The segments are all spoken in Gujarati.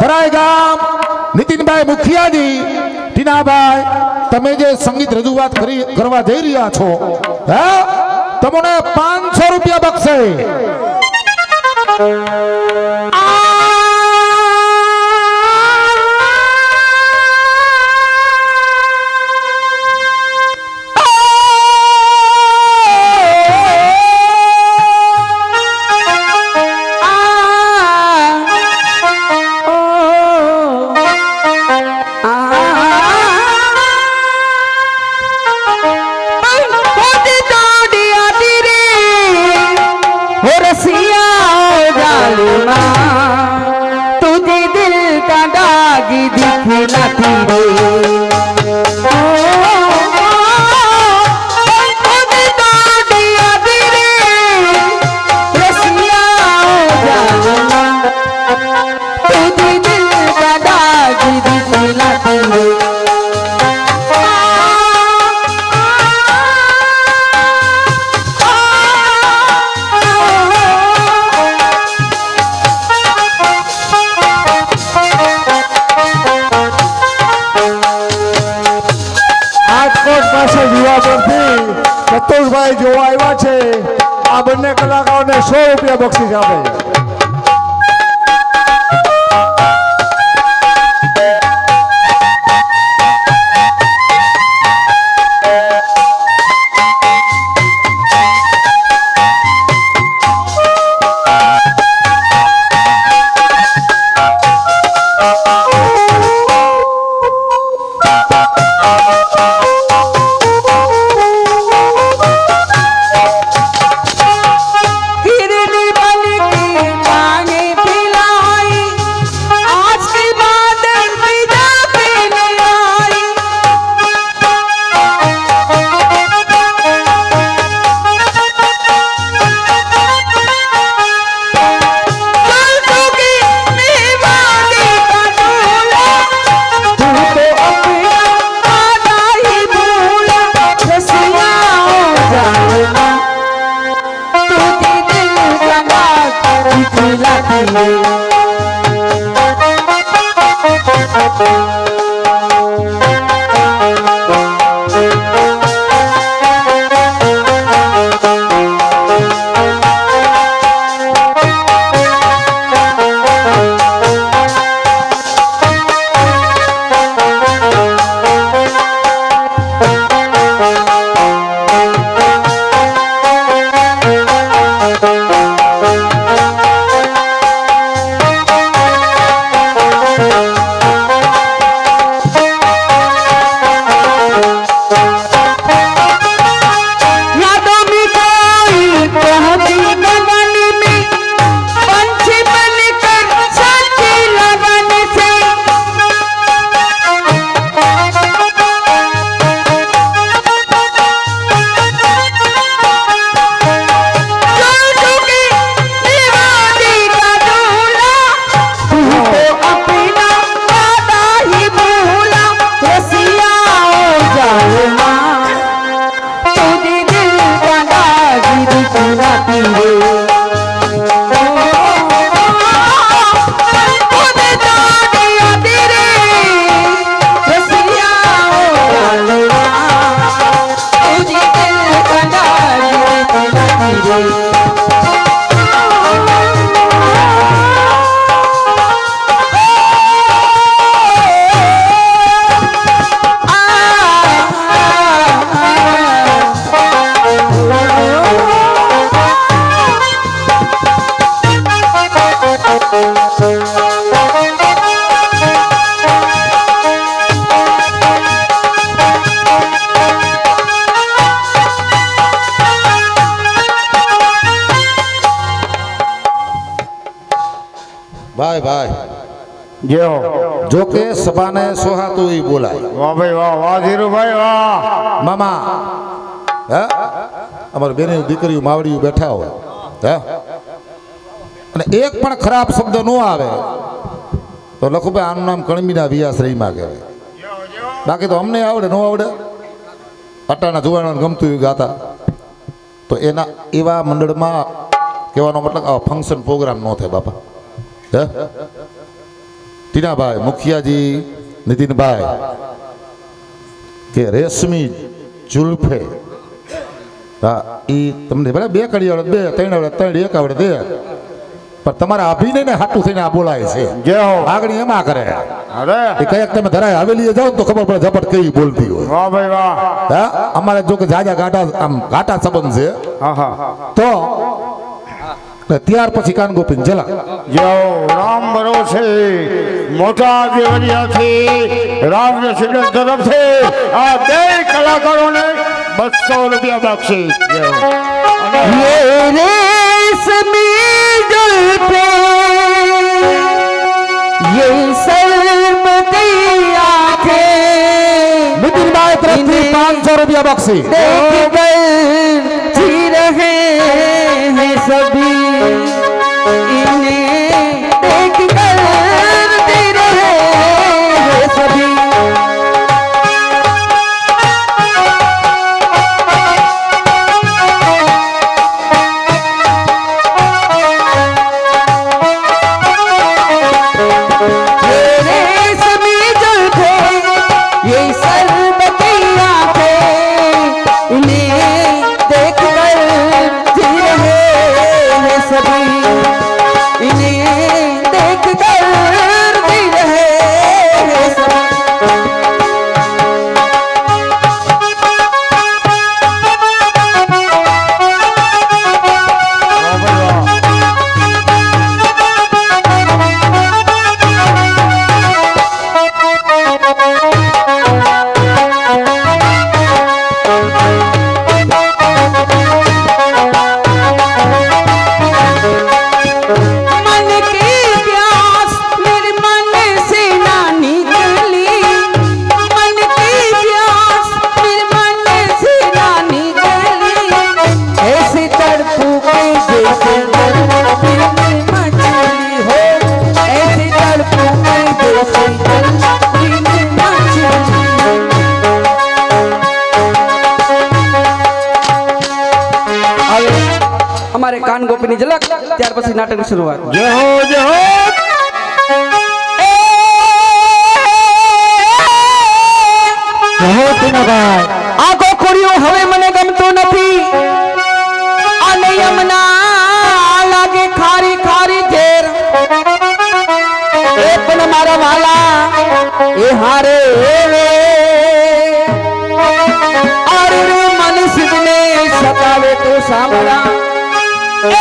ભરાય ગામ નીતિનભાઈ મુખિયાજી ટીનાભાઈ તમે જે સંગીત રજૂઆત કરવા જઈ રહ્યા છો હે તમને 500 રૂપિયા બક્ષે तुझे दिल का दाग दिखलाती रे સંતોષભાઈ જોવા આવ્યા છે આ બંને કલાકારોને 100 રૂપિયા બક્ષિસ આપે ભાઈ ભાઈ જો જો કે સભાને સોહાતું ઈ બોલાય વાહ ભાઈ વાહ વાહ ધીરુભાઈ વાહ મામા હે અમાર બેની દીકરીઓ માવડીઓ બેઠા હોય હે અને એક પણ ખરાબ શબ્દ ન આવે તો લખુભાઈ આનું નામ કણમીના વિયાશ્રયમાં કહેવાય બાકી તો અમને આવડે ન આવડે અટાણા જુવાનોને ગમતું ગાતા તો એના એવા મંડળમાં કહેવાનો મતલબ આવા ફંક્શન પ્રોગ્રામ ન થાય બાપા હે ટીનાભાઈ મુખિયાજી નીતિનભાઈ કે રેશમી જુલ્ફે હા એ તમને ભલે 2 કડી આવડે 2 3 આવડે 3 1 આવડે 2 પણ તમારા અભિનયને હાટું થઈને આ બોલાય છે જય હો આગળ એમાં કરે અરે એ કઈક તમે ધરાય હવેલીએ જાઓ ને તો ખબર પડે ઝપટ કેવી બોલતી હોય વાહ ભાઈ વાહ હા અમારે જો કે જાજા ઘાટા સંબંધ છે હા હા તો ત્યાર પછી કાન ગોપીન જલા જો રામ ભરોસે મોટા દેવરિયાથી રામ રેસિડેન્સ તરફથી આ 2 કલાકારોને 200 રૂપિયા બક્ષિસ ये रेशमी जुल्फे ये शर्म की आंखें નીતિનભાઈ તરફથી 500 રૂપિયા બક્ષી देख कर जी रहे हैं सभी इन्हें देख कर जी रहे हैं सभी हमारे कान गोपी ની ઝલક ત્યાર પછી નાટકની શરૂઆત જય હો જય હો આ ગોખુડિયું હવે મને ગમતું નથી આ નિયમના લાગે ખારી ખારી ઝેર એ પણ મારા વાલા એ હારે અરે રે મન સિદ્ધને સતાવે તો સાંભળા એ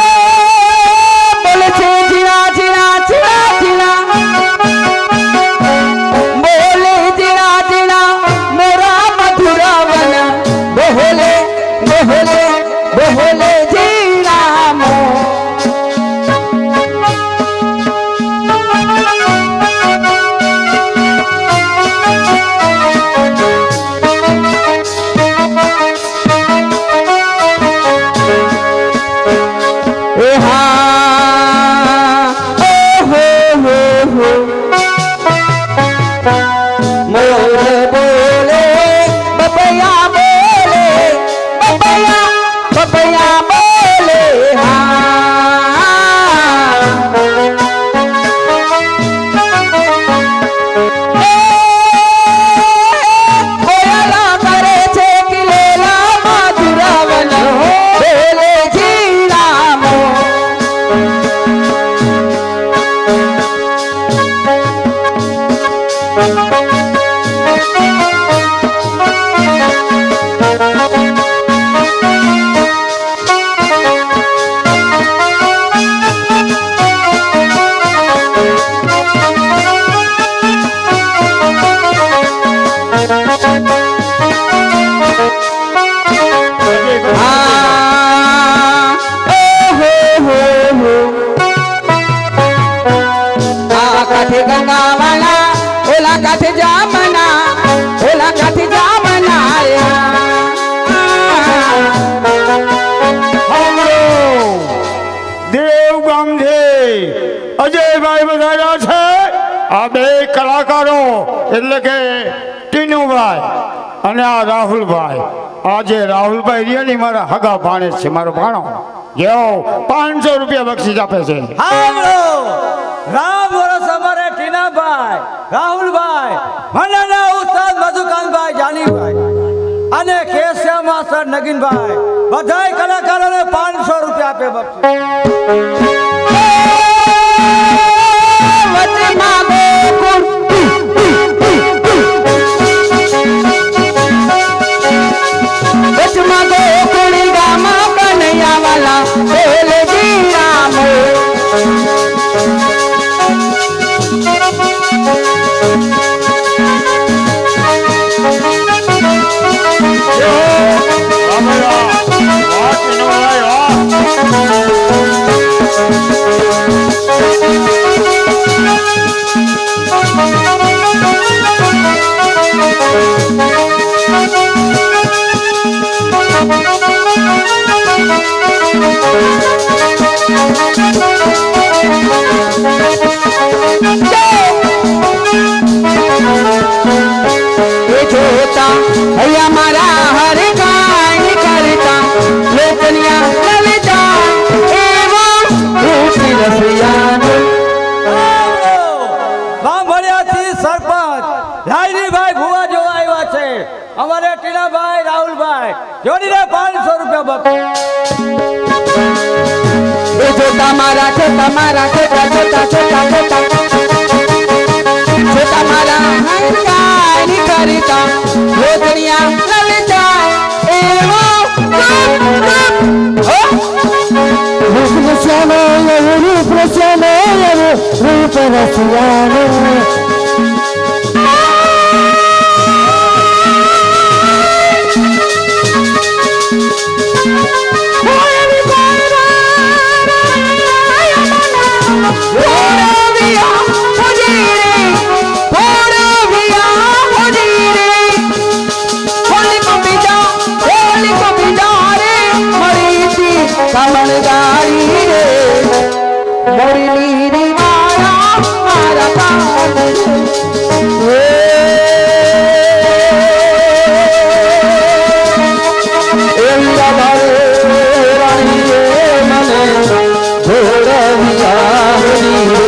બોલે છે જીણા જીણા જીણા જીણા બોલે જીણા જીણા મોરા મધુરા વન બોલે બોલે બોલે જીણા મો એ હા ઓ હો મોર બોલે બબૈયા બોલે બબૈયા બોલે કોયલા કરે છે કે લેલા મધુરાવન બોલે જીણા મો કાઠે ગંગાવાળા ઓલા કાઠે જામના ઓલા કાઠે જામના દેવગામથી અજયભાઈ વધાર્યા છે આ 2 કલાકારો એટલે કે ટીનુભાઈ અને આ રાહુલભાઈ આજે રાહુલભાઈ રિયલી મારા હગા ભાણે છે મારો ભાણો જેઓ 500 રૂપિયા બક્ષિસ આપે છે રામ વરસ અમારે ટીનાભાઈ રાહુલભાઈ મનાના ઉસ્તાદ મધુકાંતભાઈ જાનીભાઈ અને કેશવ માસ્ટર નગીનભાઈ બધાય કલાકારોને 500 રૂપિયા આપે વચમાં ગોકુળ વચમાં ગોકુળ ગામમાં કનૈયાવાલા બેલજી રામ ભૈયા મારા હર કાઈ કરતા લોકનિયા લલતા એવો રૂપી રસિયાનું બાંભણિયાથી સરપંચ લાલજીભાઈ ભુવા જોવા આવ્યા છે અમારે ટીનાભાઈ રાહુલભાઈ જોડીને 500 રૂપિયા એ જોતા મારા છોટા છોટા છોટા છોટા છોટા મારા હર કાઈ કરતા લોકનિયા લલતા એવો રૂપ રસિયાનું કમળદારી રે મોરી રી મારા મારા કામ એલા બારે રાણીએ મને ઘોડવિયા હોડી રે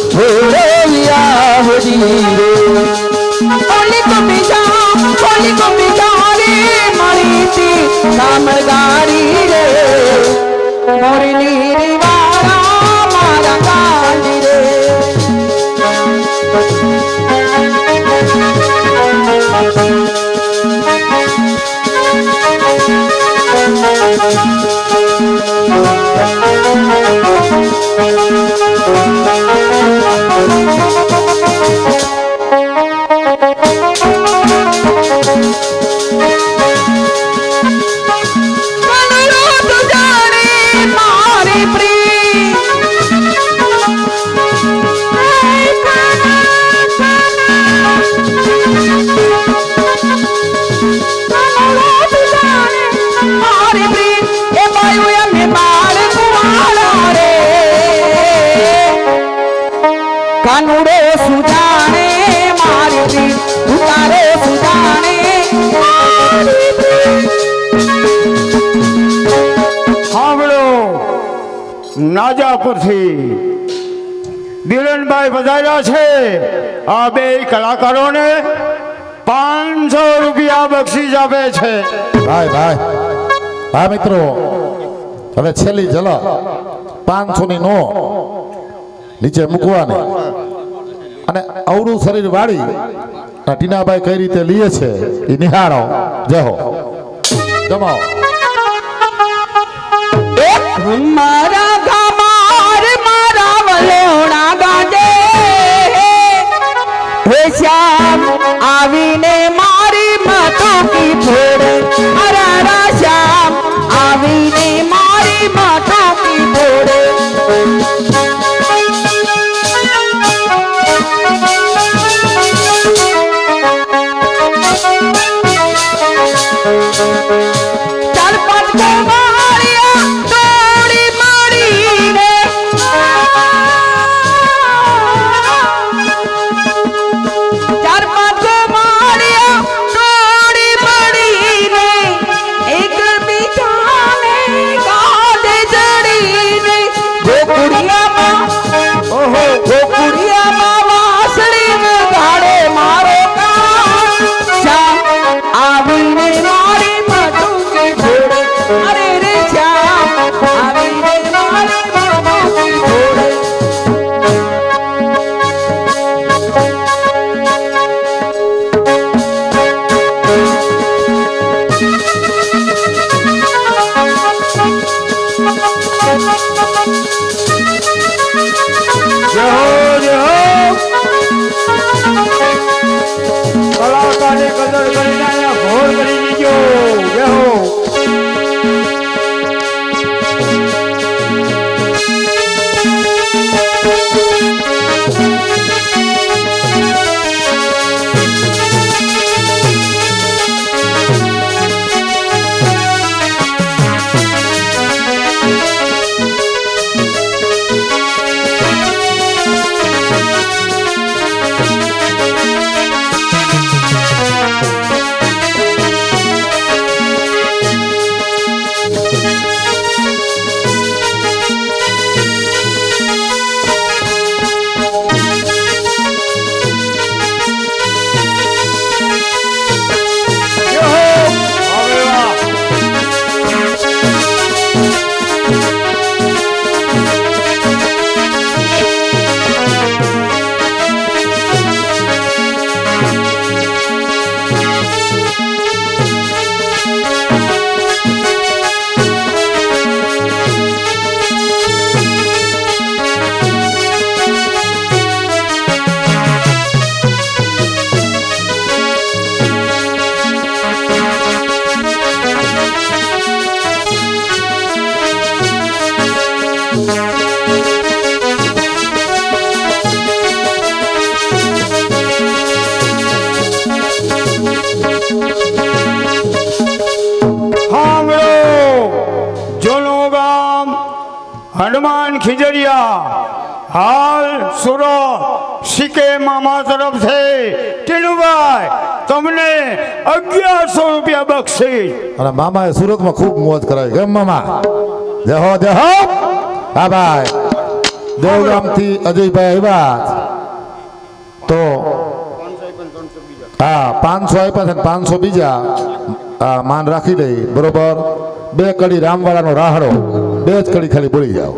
ઘોડવિયા હોડી રે ઓલી કપિતા રે મારી તી કમળદારી રે મોરી નીરી વાળા મારા કાંડી રે કાનુડો સુજાણે મારી પ્રીત ઉતારો સુજાણે મારી પ્રીત સાંભળો નાજાપુરથી દિલનભાઈ પધાર્યા છે આ બે કલાકારોને 500 રૂપિયા બક્ષીસ આપે છે ભાઈ મિત્રો હવે છેલ્લી ઝલક 500 ની નો નીચે મૂકવાની અને અવળું શરીર વાળી ટીનાભાઈ કઈ રીતે લીએ છે એ નિહાળો જહો જમાઓ મારા ગામાર મારા વલોણા ગાજે હે શ્યામ આવીને મારી માતોકી ફોડે અરારા શ્યામ આવીને મારી માતોકી ફોડે ચાર પાંચ કમાળિયા તોડી મારીને ચાર પાંચ કમાળિયા તોડી મારીને એક બીજાને ગાદે ચડીને ગોકુડિયામાં વાસળી હનુમાન ખીજરિયા હાલ સુરત શીકે મામા તરફથી ટીનુભાઈ તમને 1100 રૂપિયા બક્ષીસ. અને મામાએ સુરતમાં ખૂબ મોજ કરાવી કેમ મામા? જય હો હા ભાઈ. દેવગામથી અજયભાઈ આવ્યા તો હા 500 આપ્યા છે 500 બીજા માન રાખી દઈ બરોબર. 2 કડી રામવાળાનો રાહડો 2 જ કડી ખાલી બોલી જાઓ.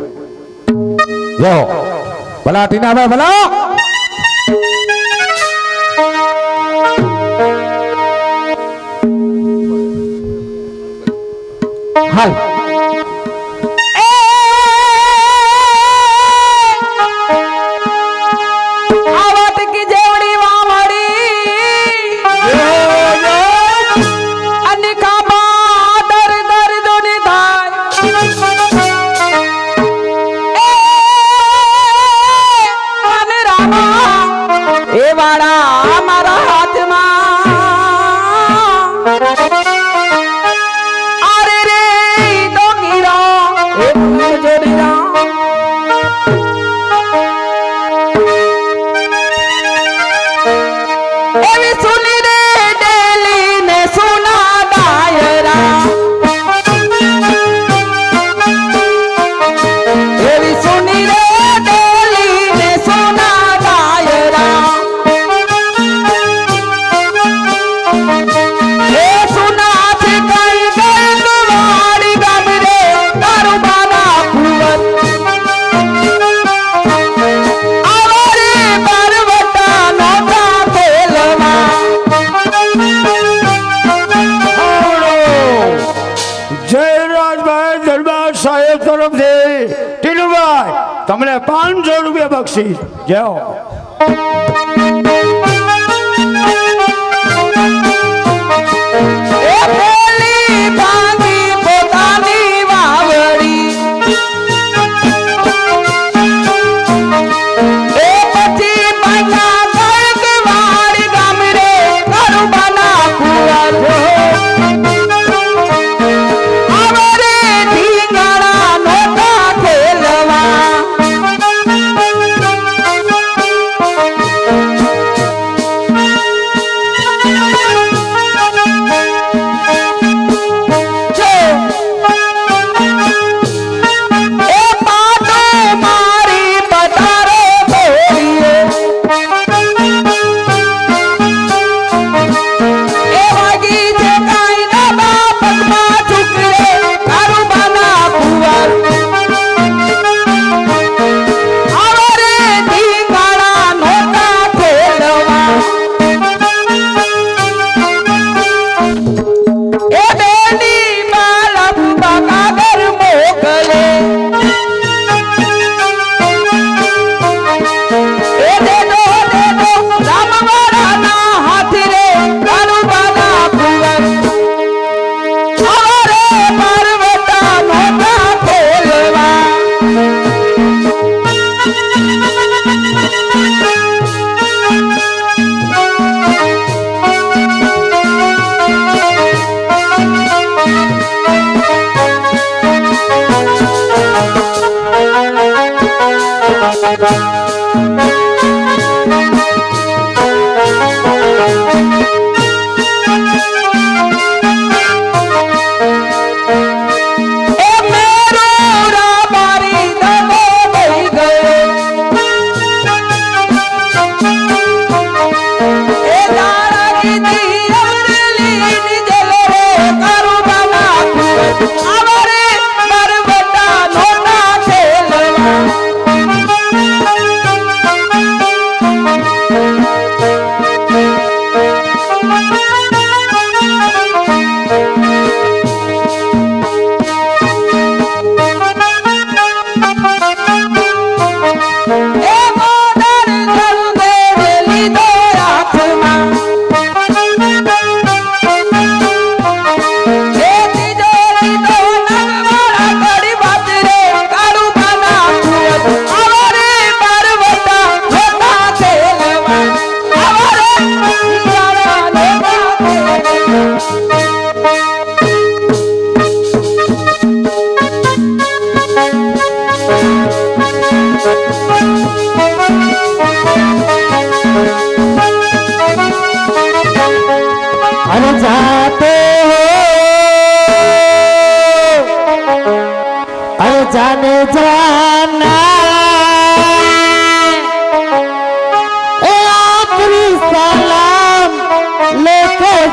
જો ભલા ટીનાભાઈ ભલા. હાલ તમને 500 રૂપિયા બક્ષીસ. જાઓ.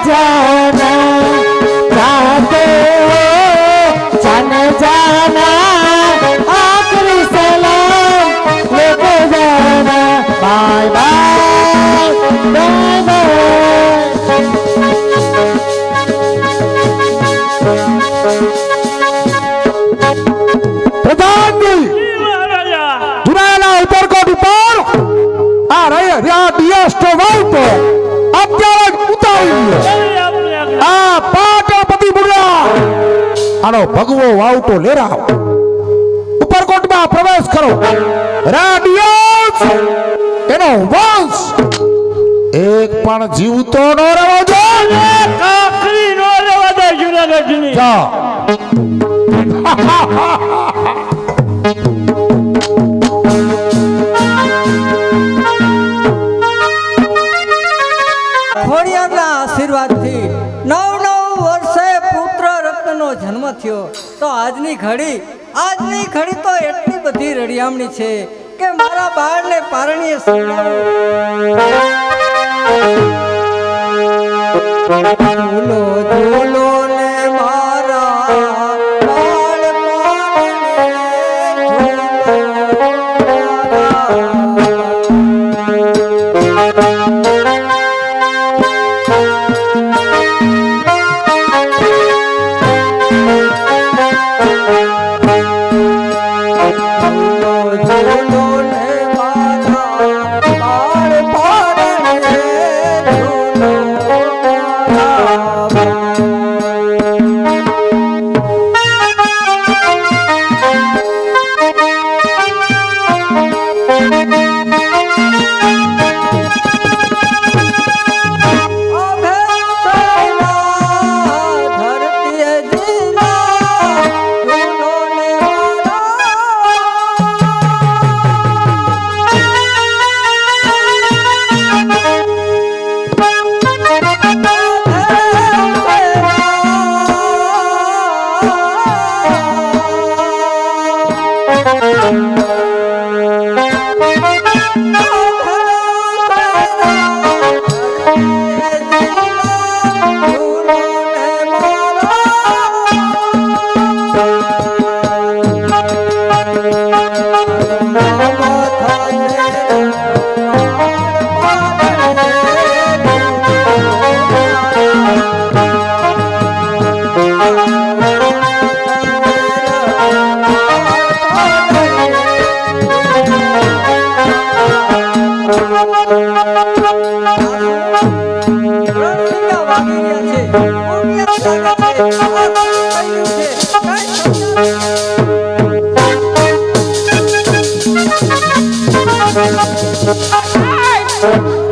जाना चाहते हो जान जाना आखिरी सलाम लेके जाना बाय बाय बाय बाय પ્રધાનજી જુનાયેલા ઉપરકોટ ઉપર આ રહ્યા ડિયાસ્ટો વાવતો અત્યારે જ ઉતારી ગયો આ પાટણપતિ બુડા આનો ભગવો વાવતો લેરા ઉપરકોટમાં પ્રવેશ કરો રાડિયસ એનો વંશ એક પણ જીવતો ન રહેવો જોઈએ કાકરી નો રહેવા દે જુનાગઢની જા ખોડિયારના આશીર્વાદથી 9 વર્ષે પુત્ર રત્નનો જન્મ થયો તો આજની ઘડી તો એટલી બધી રડિયામણી છે કે મારા બાળને પારણીએ ઝૂલો ઝૂલો ને મારા બાળ પારણે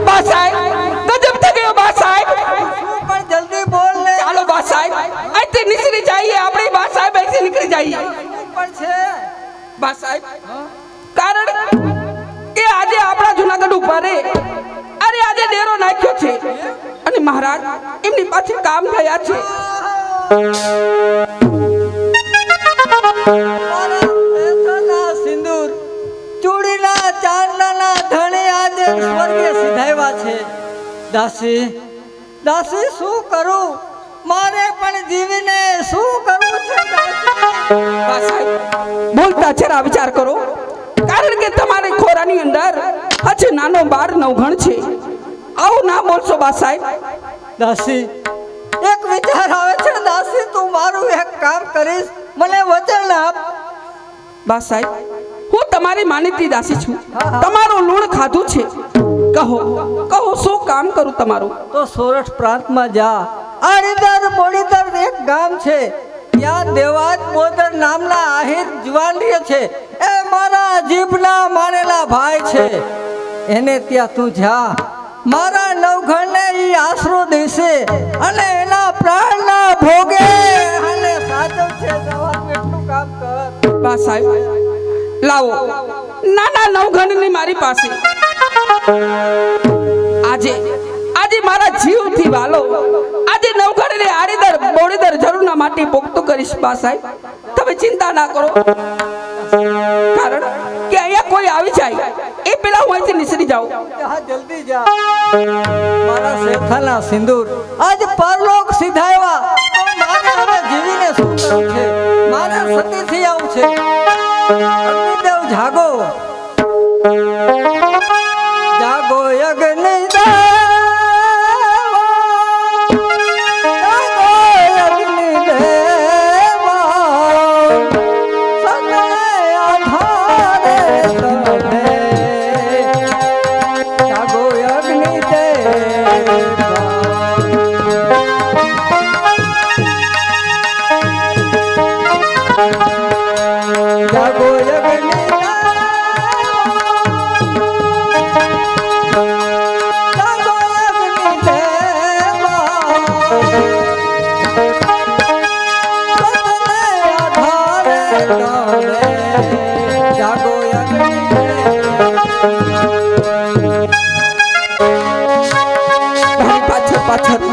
બા સાહેબ ગજબ થઈ ગયો બા સાહેબ પણ જલ્દી બોલ ને ચાલો બા સાહેબ અહીંથી નીકળી જઈએ આપણે બા સાહેબ અહીંથી નીકળી જઈએ પણ છે બા સાહેબ કારણ કે આજે આપણા જૂનાગઢ ઉપર અરે આજે ડેરો નાખ્યો છે અને મહારાજ એમની પાસે કામ થયા છે સિંદૂર ચૂડીના ચાંદના ધણે આજે સ્વર્ગે સિધાવ્યા છે દાસી દાસી શું કરું મારે પણ જીવીને શું કરવું છે બા સાહેબ બોલતા જરા વિચાર કરો કારણ કે તમારી ખોરાની અંદર હજી નાનો બાર નવઘણ છે આવું ના બોલશો બા સાહેબ દાસી એક વિચાર આવે છે દાસી તું મારું એક કામ કરીશ મને વચન આપ બા સાહેબ હું તમારી માનીતી દાસી છું તમારું લૂણ ખાધું છે કહો શું કામ કરું તમારું તો સોરઠ પ્રાંતમાં જા આડીદર બોડીદર એક ગામ છે ત્યાં દેવાજ બોદર નામના આહિર જુવાન રહે છે એ મારા જીભના માનેલા ભાઈ છે એને ત્યાં તું જા મારા નવઘણને ઈ આશરો દેશે અને એના પ્રાણના ભોગે અને સાચવ છે જવાનું એટલું કામ કર બા સાહેબ લાવો નાના નવઘણની મારી પાસે આજે મારા જીવથી વાલો આજે નવઘણને આડીદર બોડીદર જરૂરના માટે પોખતો કરીશ બા સાહેબ તમે ચિંતા ના કરો કારણ કે અહીંયા કોઈ આવી જાય એ પહેલા હું અહીંથી નીકળી જાઉં. જા જલ્દી જા. મારા શેઠાના સિંદૂર આજ પરલોક સીધાવ્યા. મારે હવે જીવીને શું કરવું છે? મારે સતીથી આવું છે. અગ્નિદેવ જાગો, જાગો અગ્નિદેવ, જાગો અગ્નિદેવ, સદે આધારે તમે, જાગો અગ્નિદેવ. જાગો મારી પાછળ પાછળ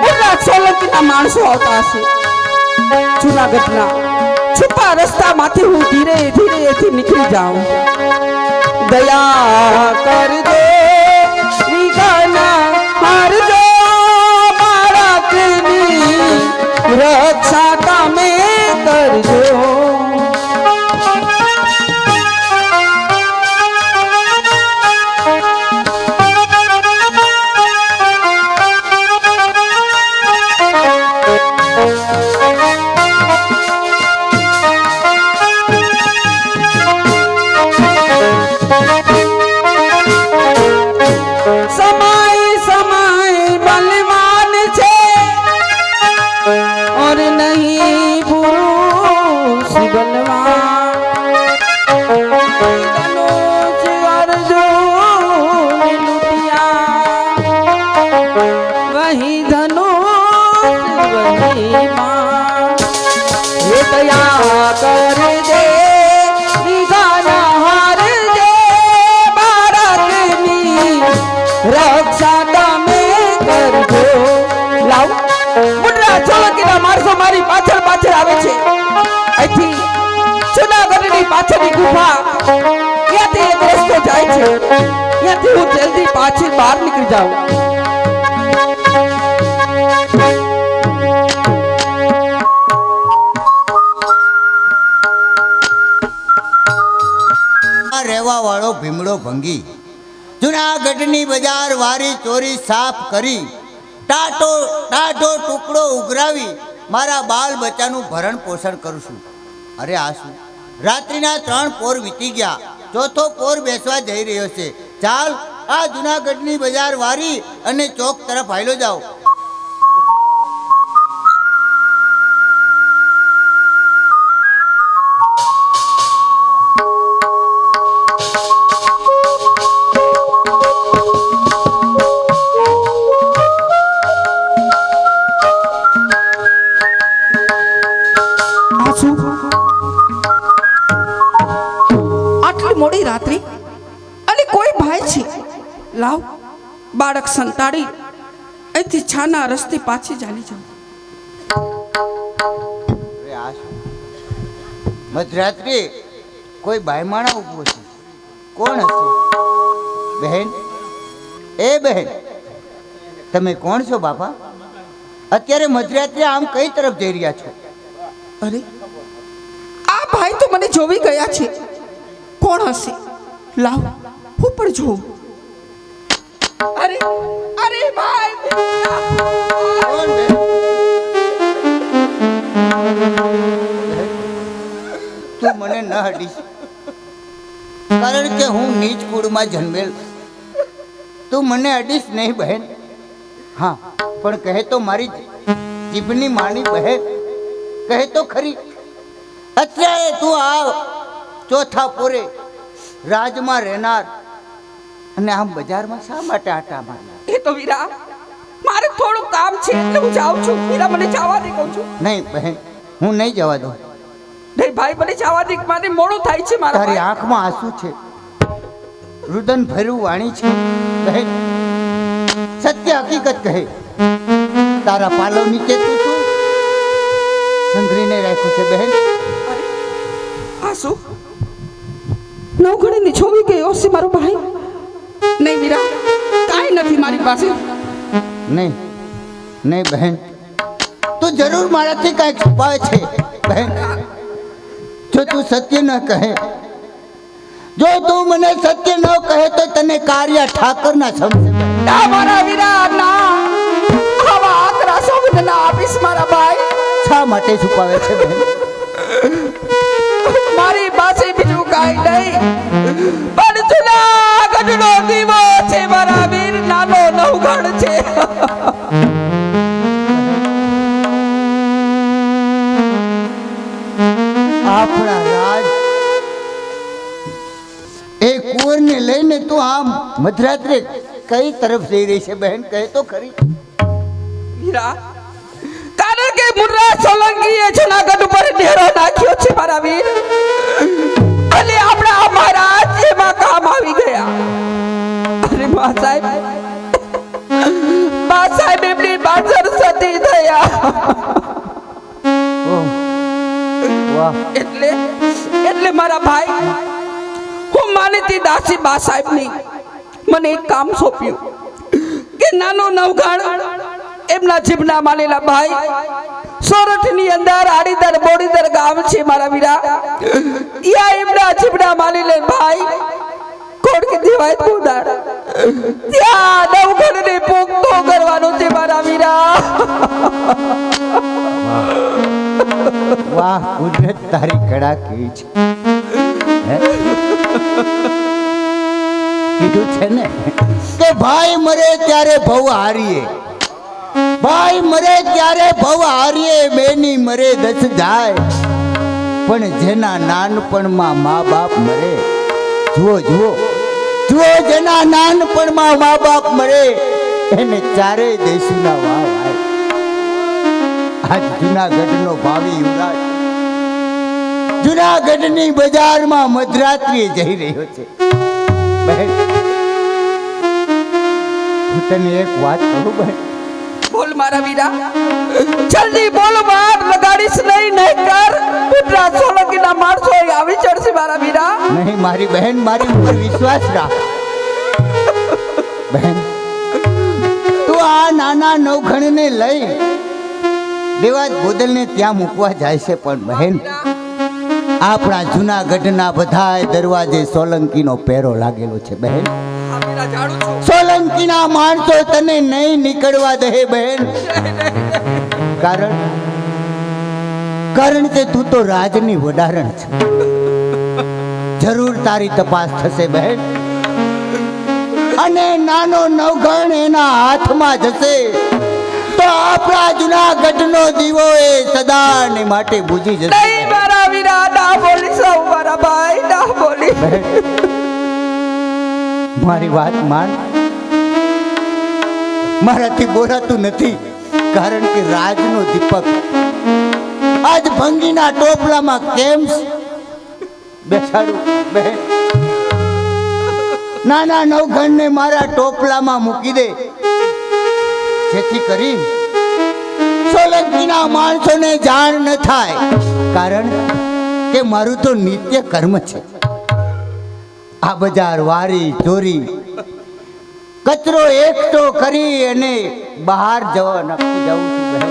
બધા સોલંકીના માણસો આવતા હશે. જૂનાગઢના છુપા રસ્તામાંથી હું ધીરે ધીરે એથી નીકળી જાઉં. દયા કરજો વિઘ્ન હારજો, બાળકની રક્ષા તમે કરજો. समय समय बलवान छे और नहीं पुरुष बलवान. धनुष अर्जुन लुटिया, वही धनुष वही मां. ये दया कर दे विघ्न हार दे, बाળકની રક્ષા તમે કરજો. લાવ મુંડરા સોલંકીના માણસો મારી પાછળ પાછળ આવે છે. અહીંથી જૂનાગઢની પાછળની ગુફા, ત્યાંથી એક રસ્તો જાય છે. ત્યાંથી હું જલ્દી પાછી બહાર નીકળી જાઉં. રહેવા વાળો ભીમડો ભંગી જૂનાગઢની બજાર વારી ચોરી સાફ કરી ટાટો ટુકડો ઉઘરાવી મારા બાલ બચ્ચાનું ભરણ પોષણ કરું છું. અરે આ શું, રાત્રિના 3 પોર વીતી ગયા, ચોથો પોર બેસવા જઈ રહ્યો છે. ચાલ આ જૂનાગઢની બજાર વારી અને ચોક તરફ હાલ્યો જાઓ. આટલી મોડી રાત્રિ અને કોઈ ભાઈ છે. લાવ બાળક સંતાડી અહીંથી છાના રસ્તે પાછી ચાલી જાઉં. અરે આ શું, મધરાત્રે કોઈ બાયમાણા ઊભો છે. કોણ હશે? બહેન, એ બહેન, તમે કોણ છો બાપા? અત્યારે મધરાત્રે આમ કઈ તરફ જઈ રહ્યા છો? અરે આ ભાઈ તો મને જોવી ગયા છે. કોણ હશે? લાવ હું પણ જોઉં. અરે અરે ભાઈ, કોણ બહેન? તું મને ન હડીશ, કારણ કે હું નીચ કુળમાં જન્મેલ. તું મને અડીશ નહીં બહેન. હા, પણ કહે તો મારી જીભની માણી બહેન, કહે તો ખરી. અત્યારે તું આ ચોથા પોરે રાજમાં રહેનાર અને આમ બજારમાં શા માટે આટા મારનાર? એ તો વીરા, મારે થોડું કામ છે એટલે હું જાઉં છું. વીરા મને જવા દે કહું છું. નહીં બહેન, હું નહીં જવા દઉં. નહીં ભાઈ, મને જવા દે, મારે મોડું થાય છે. મારા તારી ભાઈ. આંખમાં આંસુ છે, રુદન ભર્યું વાણી છે બહેન. સત્ય હકીકત કહે, તારા પાલવ નીચે તું શું સંઘરીને રાખ્યું છે બહેન? આ શું? નવઘણીની છોવી ગયો છે મારો ભાઈ. નહીં વીરા, કાંઈ નથી મારી પાસે. નહીં નહીં બહેન, તું જરૂર મારાથી કાંઈક છુપાવે છે બહેન. જો તું સત્ય ન કહે, જો તું મને સત્ય ન કહે તો તને કાર્ય ઠાકર ના સમજે. ના મારા વીરા, ના. આવા આકરા શબ્દ ના આપીશ મારા ભાઈ. શા માટે છુપાવે છે બહેન? મારી પાસે બીજું કાંઈ નહીં, પણ જૂનાગઢનો દીવો છે મારા વીર. નાનો નવઘણ છે. આપણા રાજ એ કુંવરને લઈને તું આમ મધરાત્રે કઈ તરફ જઈ રહી છે બહેન? કહે તો ખરી. વીરા, કારણ કે મુર્રા સોલંકીએ જૂનાગઢ ઉપર ડેરો નાખ્યો છે મારા વીર. અને આપણા મહારાજ એમાં કામ આવી ગયા. અરે બા સાહેબ, એમની બાજર સતી થયા. ઓહ, વાહ. એટલે મારા ભાઈ, હું માનીતી દાસી બા સાહેબની મને એક કામ સોંપ્યું કે નાનો નવઘણ એમના જીભના માનેલા ભાઈ સોરઠની અંદર આડીદર બોડીદર ગામ છે મારા વીરા. યા એમના જીભના માનેલે ભાઈ કોડકી દેવાય પોદાર ત્યાં નવઘણને પોગતો કરવાનો છે મારા વીરા. વાહ, કુદરત તારી કળા કેવી છે. હે? કીધું છે ને કે ભાઈ મરે ત્યારે ભવ હારીએ, ભાઈ મરે ત્યારે ભવ હારીએ, બેની મરે દસ જાય. પણ જેના નાનપણમાં મા બાપ મરે, જુઓ જુઓ જુઓ, જેના નાનપણમાં મા બાપ મરે એને ચારેય દેશના વાવ આવે. આજ જૂનાગઢનો ભાવિ યુવરાજ જૂનાગઢની બજારમાં મધરાત્રિએ જઈ રહ્યો છે. બહેન, હું તને એક વાત કહું બહેન. બોલ મારા વીરા, જલ્દી બોલ. વાર લગાડીશ નહીં, નહીં કર. પુત્રા સોલંકીના માણસો આવી ચડશે મારા વીરા. નહીં મારી બહેન, મારી ઉપર વિશ્વાસ રાખ બહેન. તું આ નાના નવઘણને લઈ દેવાજ બોદલને ત્યાં મૂકવા જાય છે, પણ બહેન આપણા જૂનાગઢના બધાય દરવાજે સોલંકીનો પહેરો લાગેલો છે બહેન. સોલંકીના માણસો તને નહીં નીકળવા દે બહેન. કારણ કે તું તો રાજની વડારણ છે. જરૂર તારી તપાસ થશે બહેન, અને નાનો નવઘણ એના હાથમાં જશે તો આપણા જૂનાગઢનો દીવો એ સદાને માટે બુજી જશે. નહીં મારા વીરા, ના બોલી સૌ મારા ભાઈ, ના બોલી. મારી વાત માન, મારાથી બોલાતું નથી. કારણ કે રાજનો દીપક આજ ભંગીના ટોપલામાં કેમ બેસાડું બહેન? નાના નવઘણને મારા ટોપલામાં મૂકી દે, જેથી કરી સોલંકીના માણસોને જાણ ન થાય. કારણ કે મારું તો નિત્ય કર્મ છે. આ બજાર વારી ચોરી કચરો એકઠો કરી અને બહાર જવું છું બહેન.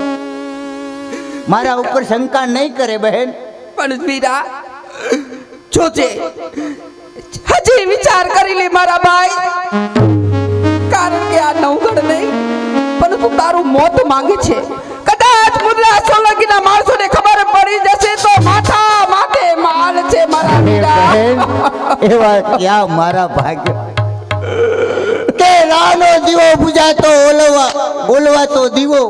મારા ઉપર શંકા નહીં કરે બહેન. પણ વીરા જોજે, હજી વિચાર કરી લે મારા ભાઈ. કારણ કે આ નવઘણ નહીં, પરંતુ તારું મોત માંગે છે. કદાચ મુદ્રા સોલંકીના માણસોને ખબર પડી જશે તો માથા માથે માલ છે મારા વીરા. એવા ક્યાં મારા ભાગ્ય કે રાનો દીવો બુજાતો ઓલવાતો દીવો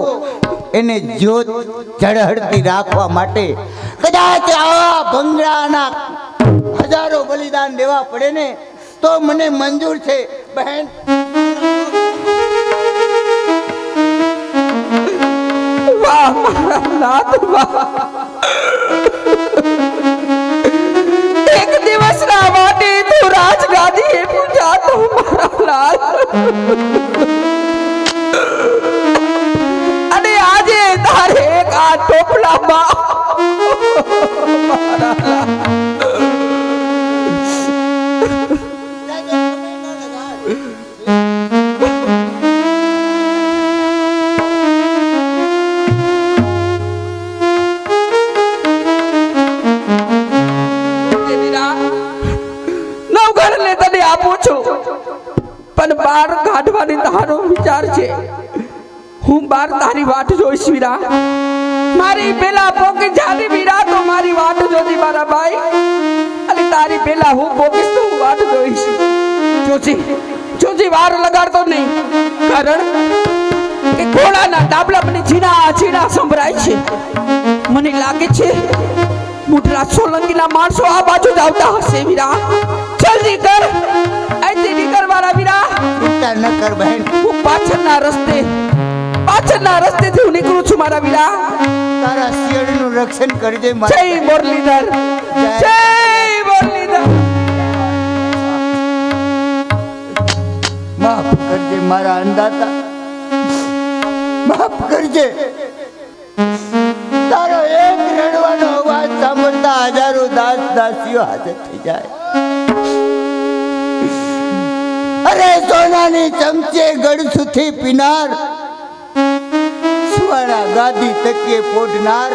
એને જ્યોત ઝળહળતી રાખવા માટે કદાચ આવા ભંગડાના હજારો બલિદાન દેવા પડે ને તો મને મંજૂર છે બહેન. વાહ મારા નાથ, વાહ. એક દિવસના માટે તું રાજગાદીએ પૂજાતો મારા લાલ. અને આજે તારે એક આ ટોપલામાં અને તારો વિચાર છે હું બાર તારી વાટ જોઈશ વીરા મારી પેલા પોકી જાની વીરા તો મારી વાટ જોતી મારા ભાઈ અને તારી પેલા હું પોકીશ તો હું વાટ જોઈશ જોજી વાર લગાડતો નહીં કારણ કે ઘોડાના ડાબલા મને ઝીણા સંભળાય છે મને લાગે છે મુદ્રા સોલંકીના માણસો આ બાજુ જ આવતા હશે વીરા જલ્દી કર અહીંથી નીકળ મારા વીરા ચિંતા ન કર બહેન હું પાછળના રસ્તેથી હું નીકળું છું મારા વીરા તારા શિયળનું રક્ષણ કરજે જય મુરલીધર જય મુરલીધર માફ કરજે મારા અંદાતા માફ કરજે તારો એક રડવાનો અવાજ સાંભળતા હજારો દાસ દાસીઓ હાજર થઈ જાય અરે સોનાની ચમચે ગળસુથી પીનાર સુવાળા ગાદી તકીએ પોઢનાર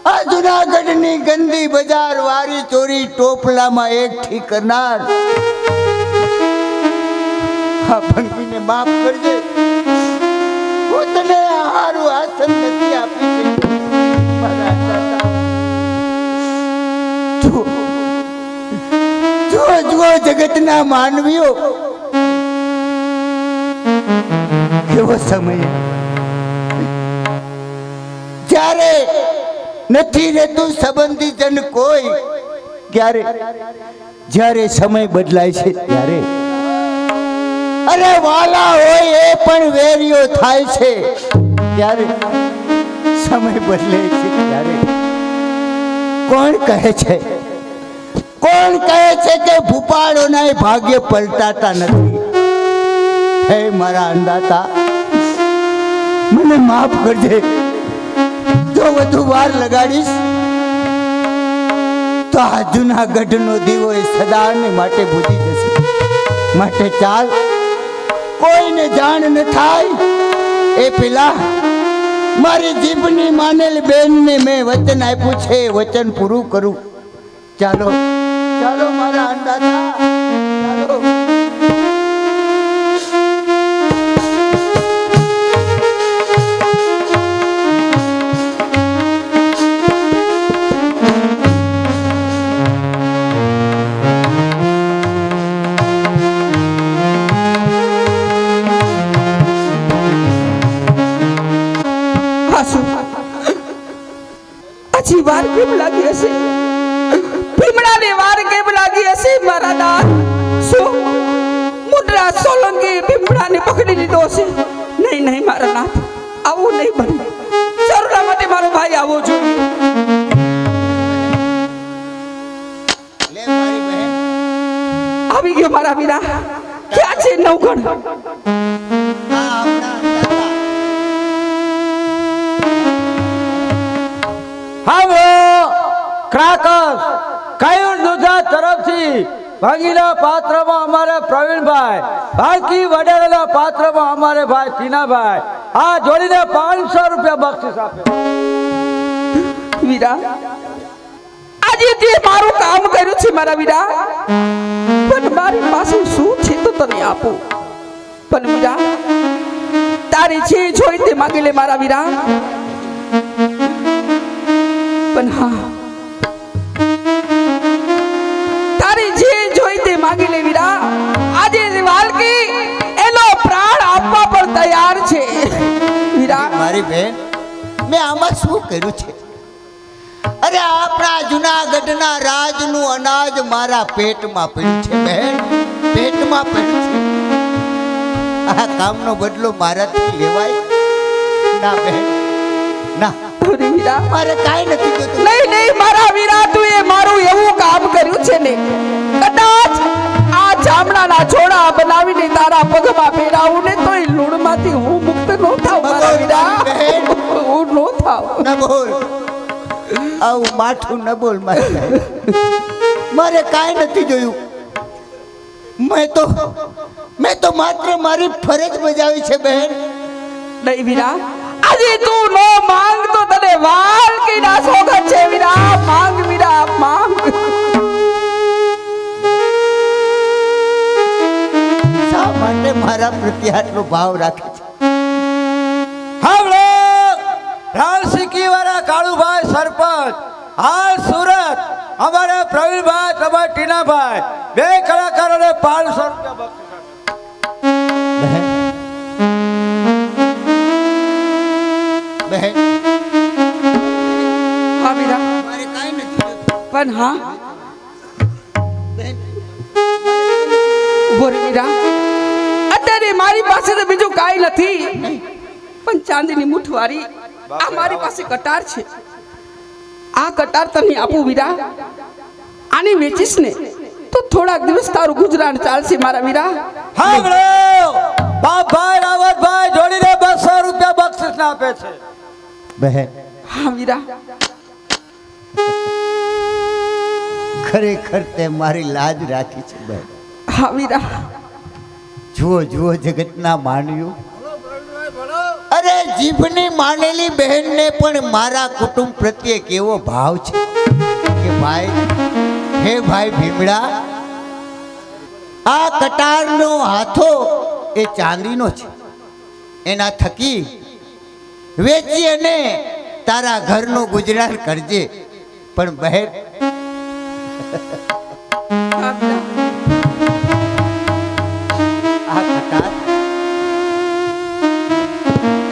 આ જુનાગઢની ગંદી બજાર વારી ચોરી ટોપલામાં એકઠી કરનાર આ ભંગીને માફ કરજે હું તને હારું આસન નથી આપી શકતી મારા દાદા જુઓ જગતના માનવીઓ કેવો સમય જ્યારે નથી રહેતું સંબંધી જન કોઈ જ્યારે સમય બદલાય છે ત્યારે અરે વાલા હોય એ પણ વેરીઓ થાય છે ત્યારે સમય બદલે છે ત્યારે કોણ કહે છે કે ભૂપાળોના ભાગ્ય પલટાતા નથી હે મારા અંદાતા મને માફ કરજે જો વધુ વાર લગાડીશ તો આ જૂનાગઢનો દીવો એ સદાને માટે બુજી જશે માટે ચાલ કોઈને જાણ ન થાય એ પેલા મારી જીભની માનેલ બેનને મેં વચન આપ્યું છે વચન પૂરું કરું ચાલો મારા અંદાતા ચાલો હજી વાર કેમ લાગી હશે ભીમડાને વાર કેમ લાગી હશે મારા દાદ શું મુદ્રા સોલંકી ભીમડાને પકડી લીધો હશે નહીં મારા નાથ આવું નહીં બને જરૂર માટે મારો ભાઈ આવવો જોઈએ લે મારી બહેન આવી ગયો મારા વીરા ક્યાં છે નવગણ કાયુર દુધા તરફથી ભાગીના પાત્રમાં અમારે પ્રવીણભાઈ બાકી વડેલાના પાત્રમાં અમારે ભાઈ ટીનાભાઈ આ જોડીને 500 રૂપિયા બક્ષિસ આપ્યો વીરા આજે તે મારું કામ કર્યું છે મારા વીરા પણ મારી પાસે શું છે તો તને આપું પણ વીરા તારી જે જોઈ તે માગી લે મારા વીરા પણ હા તારી જે જોઈ તે માગી લે વીરા આજે વાલકી એનો પ્રાણ આપવા પણ તૈયાર છે વીરા મારી બેન મેં આમાં શું કર્યું છે અરે આપણા જૂનાગઢના રાજનું અનાજ મારા પેટમાં પડ્યું છે બહેન પેટમાં પડ્યું છે આ કામનો બદલો મારાથી લેવાય ના બહેન ના વીરા મારે કાંઈ નથી જોતું નહીં મારા વીરા તું એ મારું એવું કામ કર્યું છે ને કદાચ આ જામણાના છોડા બનાવીને તારા પગમાં પહેરાવું ને તો એ લૂણમાંથી હું મુક્ત નો થાવ મારા વીરા હું નો થાવ ન બોલ આવું માઠું ન બોલ મારે કાંઈ નથી જોયું મેં તો માત્ર મારી ફરજ બજાવી છે બહેન નહીં વીરા આજે તું નો માંગ તો તને વાલકી ના સોગત છે વીરા માંગ વીરા માંગ શા માટે મારા પ્રત્યે આટલો ભાવ રાખે છે? હાલો રાલસીકી વાળા કાળુભાઈ સરપંચ હાલ સુરત અમારે પ્રવીણભાઈ તમારે ટીનાભાઈ બે કલાકારોને 500 રૂપિયા બક્ષિસ. બહેન હા વીરા મારે કાંઈ નથી જોતું. પણ હા બહેન ઉભો રે વીરા અત્યારે મારી પાસે તો બીજું કાંઈ નથી પણ ચાંદીની મુઠવારી આ મારી પાસે કટાર છે આ કટાર તને આપું વીરા આને વેચીશ ને તો થોડાક દિવસ તારું ગુજરાન ચાલશે મારા વીરા હાલો બાપભાઈ રાવતભાઈ જોડીને 200 રૂપિયા બક્ષિસ આપે છે. બહેન હા વીરા ખરેખર તે મારી લાજ રાખી છે બહેન. હા વીરા જુઓ જુઓ જગતના માનવીઓ, અરે જીભની માનેલી બહેનને પણ મારા કુટુંબ પ્રત્યે કેવો ભાવ છે કે ભાઈ, હે ભાઈ ભીમડા, આ કટારનો હાથો એ ચાંદીનો છે, એના થકી વેચી અને તારા ઘરનું ગુજરાન કરજે. પણ બહેન હા વીરા આ કટાર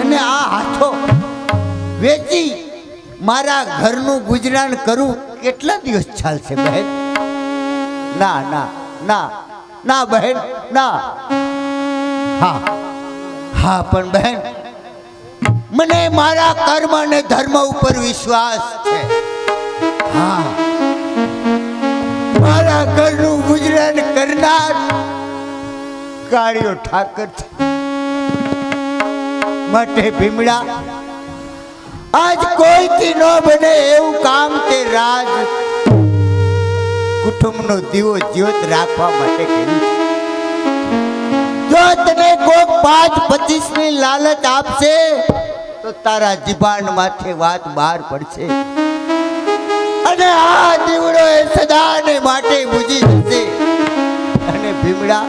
અને આ હાથો વેચી મારા ઘરનું ગુજરાન કરું કેટલા દિવસ ચાલશે બહેન? ના ના ના ના બહેન ના. હા હા પણ બહેન, મને મારા કર્મ અને ધર્મ ઉપર વિશ્વાસ છે. હા, મારા ઘરનું ગુજરાન કરનાર કાળિયો ઠાકર છે. માટે ભીમડા, આજ કોઈથી ન બને એવું કામ તે રાજ કુટુંબનો દીવો જ્યોત રાખવા માટે કર્યું છે. જો તને કોક 5-25 ની લાલચ આપશે તો તારા જીભાન માથે વાત બહાર પડશે અને આ દીવડો એ સદાને માટે બુજી જશે. અને ભીમડા,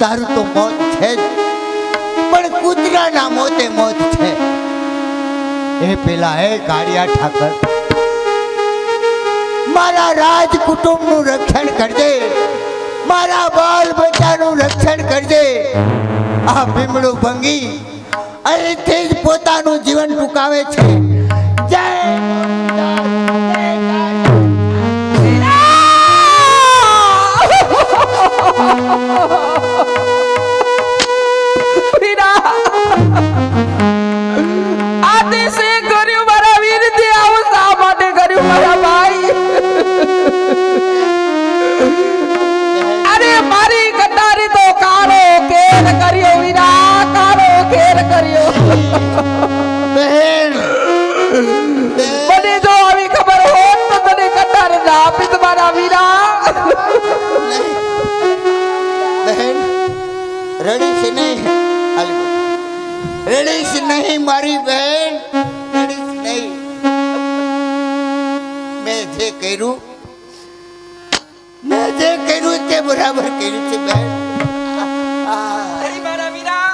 તારું તો મોત છે જ, પણ કૂતરાના મોતે મોત છે. એ પેલા હે કાળિયા ઠાકર, મારા રાજ કુટુંબનું રક્ષણ કરજે, મારા બાલ બચ્ચાનું રક્ષણ કરજે. આ ભીમડું ભંગી અહીંથી જ પોતાનું જીવન ટૂંકાવે છે. જય બહેન, મને જો આવી ખબર હોત તો તને કટાર ના આપીત મારા વીરા. બહેન રડીશ નહીં, રડીશ નહીં મારી બહેન, રડીશ નહીં. મેં જે કર્યું તે બરાબર કર્યું છે બહેન. નહીં મારા વીરા,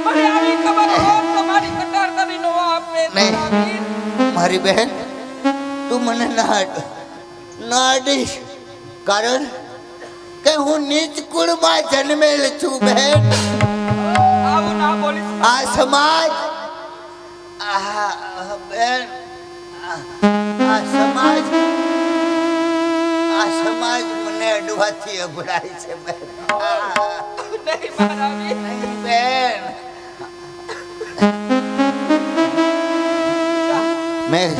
મને આવી ખબર હોત તો મારી કટાર તને નો આપે. નહીં મારી બહેન, તું મને ના અડીશ, કારણ કે હું નીચ કુળમાં જન્મેલ છું બહેન. આવું ના બોલીશ. આ સમાજ બેન, આ સમાજ મને અડવાથી અભડાય છે બેન. નહીં મારા વીરા. બેન,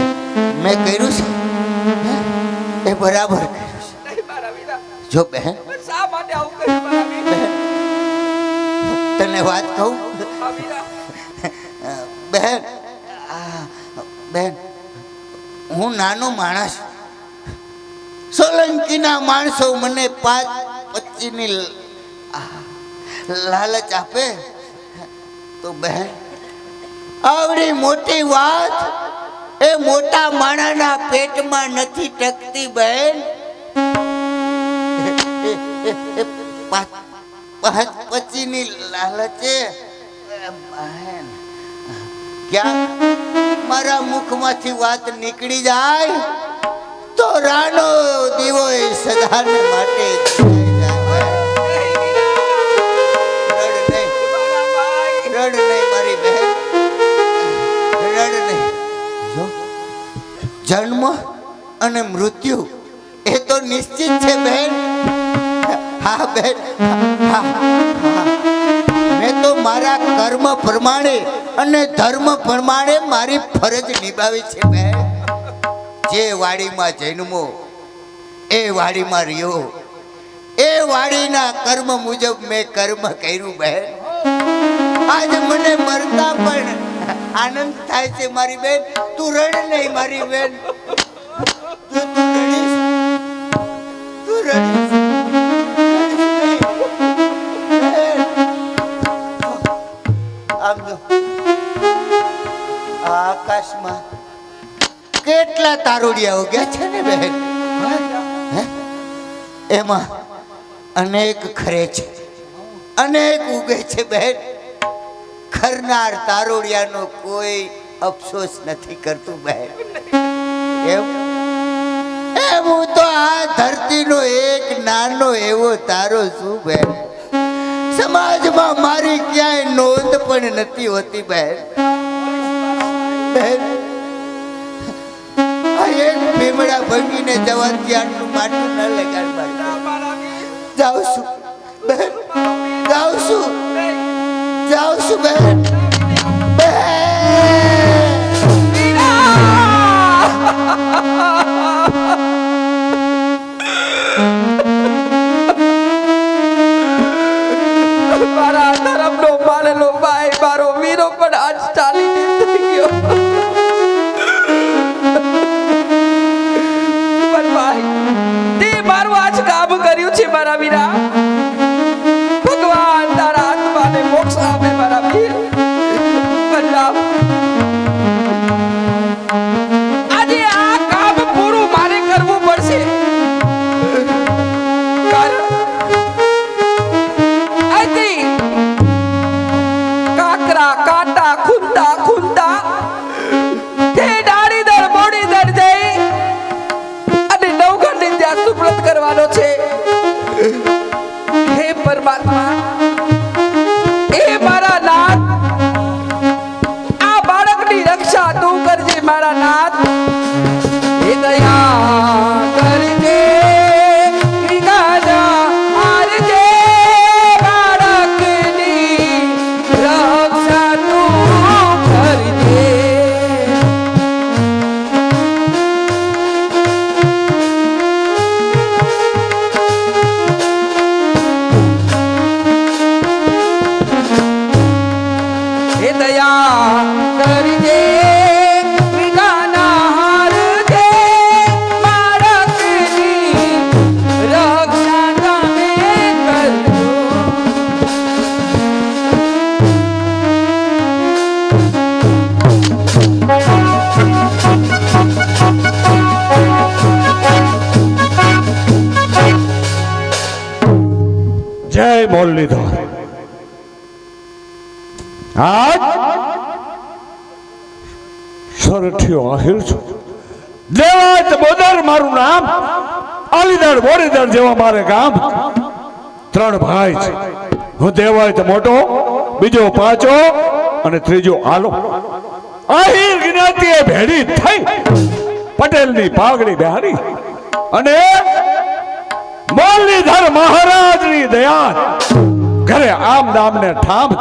મેં કર્યું છે એ બરાબર કર્યું છે. નહીં મારા વીરા. જો બહેન, શા માટે આવું કર્યું મારા વીરા? તને વાત કહું હા વીરા. બહેન, બહેન, હું નાનો માણસ, સોલંકીના માણસો મને 5-25 ની લાલચ આપે તો બહેન, આવડી મોટી વાત એ મોટા માણાના પેટમાં નથી ટકતી બહેન. પછીની લાલચે બહેન ક્યાં મારા મુખમાંથી વાત નીકળી જાય તો રાનો દીવો એ સદાને માટે રડ નહીં મારી બહેન, રડ નહીં. જો જન્મ અને મૃત્યુ એ તો નિશ્ચિત છે બહેન. હા બેન, મેં તો મારા કર્મ પ્રમાણે અને ધર્મ પ્રમાણે મારી ફરજ નિભાવી છે બેન. જે વાડીમાં જન્મો એ વાડીમાં રહ્યો, એ વાડીના કર્મ મુજબ મેં કર્મ કર્યું બેન. આજ મને મરતા પણ આનંદ થાય છે મારી બેન. તું રડ નહીં મારી બેન, તું રડીશ, તું રડીશ. આમ જો આકાશમાં કેટલા તારોડિયા ઉગ્યા છે ને બહેન. હે? એમાં અનેક ખરે છે, અનેક ઉગે છે બહેન. ખરનાર તારોડિયાનો કોઈ અફસોસ નથી કરતું બહેન. એમ હું તો આ ધરતીનો એક નાનો એવો તારો છું બહેન. સમાજમાં મારી ક્યાંય નોંધ પણ નથી હોતી બહેન. બહેન આ એક ભીમડા ભંગીને જવાથી આટલું માટું ન લગાડ મારી. જાઉં છું બહેન, જાઉં છું, જાઉં છું બહેન. મારા ધર્મનો પાળેલો ભાઈ મારો વીરો પણ આજ ચાલી થઈ ગયો. પણ ભાઈ તે મારું આજ કામ કર્યું છે મારા વીરા. ભગવાન તારા આત્માને મોક્ષ આપે મારા વીર. બલરામ આજે આ કામ પૂરું મારે કરવું પડશે. કારણ કાકરા કાટા ખૂંદા ખૂંદા તે ડાળી દર મોડી દર જઈ અને નવઘણને ત્યાં સુપ્રત કરવાનો છે. હે પરમાત્મા, એ મારા નાથ, આ બાળકની રક્ષા તું કરજે મારા નાથ. હે દયા કરજે, વિગાના હારજે, બાળકની રક્ષા તું કરજે. હે દયા કરજે, વિગાના હારજે, બાળકની રક્ષા તમે કરજો. જય મુરલીધર. આજ સરઠિયો આહિર છું. દેવાત બોદર મારું નામ, અલીદળ બોરીદળ જેવા મારે ગામ. ત્રણ ભાઈ છે. હું દેવાય મોટો, બીજો પાચો અને ત્રીજો આલો. આહિર જ્ઞાતિએ ભેડી થઈ પટેલની પાઘડી બેહારી અને મુરલીધર મહારાજની દયા ઘરે આમ દામને ઠામ.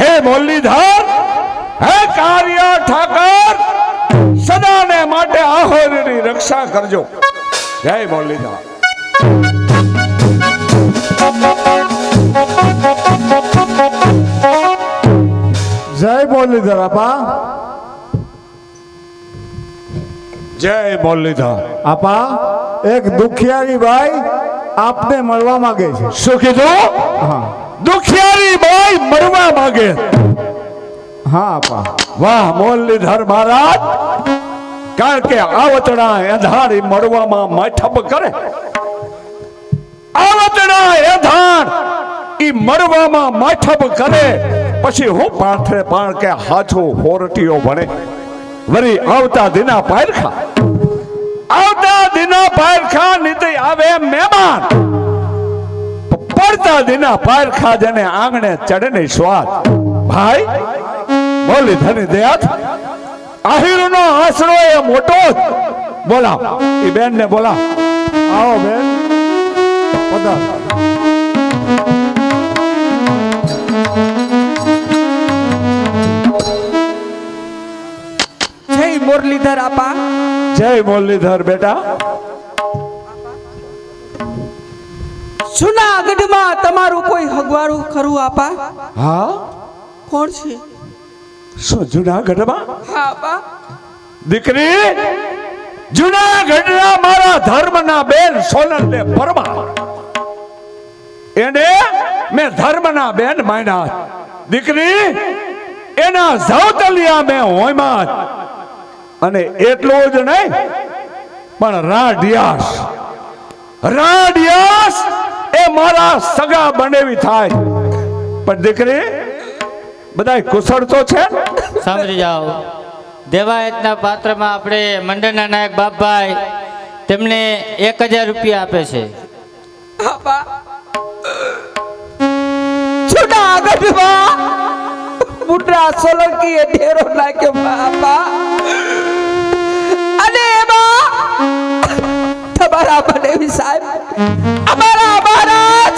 હે મુરલીધર, હે કાર્ય ઠાકર, સદાને માટે આહોરની રક્ષા કરજો. જય મુરલીધર. જય મુરલીધર આપા. જય મુરલીધર. આપા, એક દુખિયારી બાઈ આપને મળવા માંગે છે. શું કીધું? હા દુખિયારી બાઈ મળવા માંગે. હા આપા. વાહ મુરલીધર મહારાજ, કારણ કે આવતણા એધારી મળવામાં માઠપ કરે. આવતણા એધાર ઈ ઈ મરવામાં માઠબ કરે પછી હું પાંથરે પાણ કે હાથો હોરટીઓ ભણે વરી આવતા દિના પારખા નીતિ આવે મહેમાન પડતા દિના પારખા જને આંગણે ચડે ને સ્વાદ ભાઈ બોલી ધની દયાત આહિરનો આશરો એ મોટો બોલા એ બેન ને બોલા આવો બેન પધાર જય મુરલીધર આપા. જય મુરલીધર બેટા. જુનાગઢમાં તમારું કોઈ હગવારું ખરું આપા? હા કોણ છે? શું જુનાગઢમાં? હા આપા. દીકરી જુનાગઢના મારા ધર્મના બેન સોનલને પરમા એને મેં ધર્મના બેન માન્યા. દીકરી એના ઝવતલિયા મેં હોયમાં અને એટલું જ નહીં પણ રાડિયાસ એ મારા સગા બનેવી થાય. પણ દીકરી બધાય કુશળ તો છે. સાંભળી જાઓ, દેવાયતના પાત્રમાં આપણે મંડળના નાયક બાપભાઈ તેમને 1000 રૂપિયા આપે છે. આપા જુનાગઢમાં મુદ્રા સોલંકીએ ઢેરો નાખ્યો બાપા અને એમાં તમારા બનેવી સાહેબ અમારા મહારાજ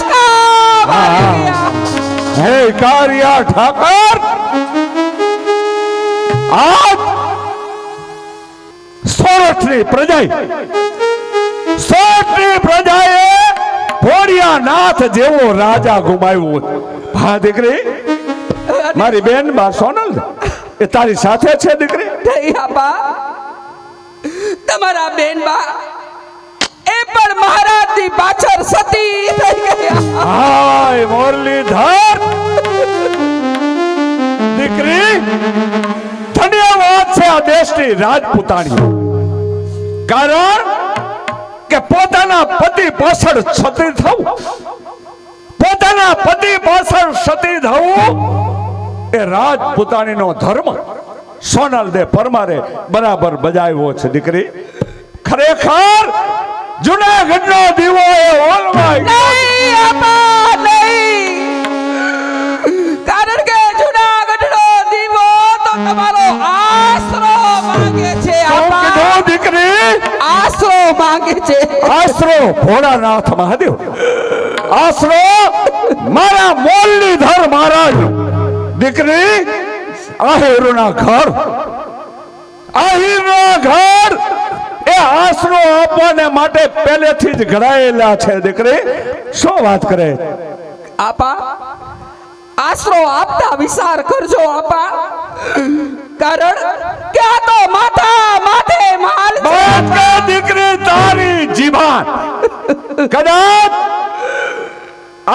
હે કારિયા ઠાકર આજ સોરઠની પ્રજાએ ભોળિયાનાથ જેવો રાજા ગુમાવ્યો. હા દીકરી મારી બેન બા સોનલ એ તારી સાથે છે દીકરી? નહીં આપા, તમારા બેન બા એ પણ મહારાજની પાછળ સતી થઈ ગયા. હાય મુરલીધર દીકરી ધન્યવાદ છે આ દેશની રાજપૂતાણી. કારણ કે પોતાના પતિ પાછળ સતી થવું એ રાજપૂતાણીનો ધર્મ સોનલ દે પરમારે બરાબર બજાવ્યો છે. દીકરી ખરેખર જુનાગઢનો દીવો એ ઓલવાય નહીં આપા, નહીં. કારણ કે જુનાગઢનો દીવો તો તમારો આશરો માંગે છે આપા. દીકરી આશરો માંગે છે. આશરો ભોળાનાથ મહાદેવ, આશરો મારા મુરલીધર મહારાજ. દીકરી આહિરના ઘર એ આશરો આપવાને માટે પહેલેથી જ ઘડાયેલા છે. દીકરી શું વાત કરે આપા? આશરો આપતા વિચાર કરજો આપા, કારણ કે આ તો માથે માલ છે. વાત કર દીકરી તારી જીભાન. કદાચ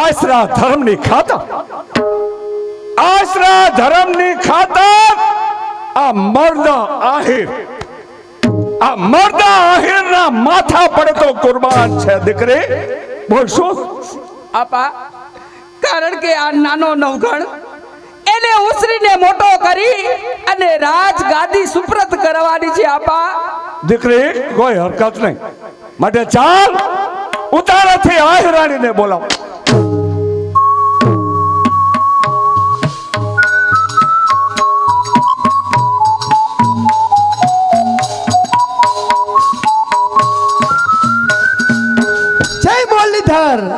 આશરા ધર્મની ખાતર આ મર્દ આહિરના માથા પડે તો કુરબાન છે. દીકરી બોલ શું આપા? કારણ કે આ નાનો નવઘણ એને ઉછરીને મોટો કરી અને રાજગાદી સુપ્રત કરવાની છે આપા. દીકરી કોઈ હરકત નહીં, માટે ચાલ ઉતારાથી આહિરાણીને બોલાવ.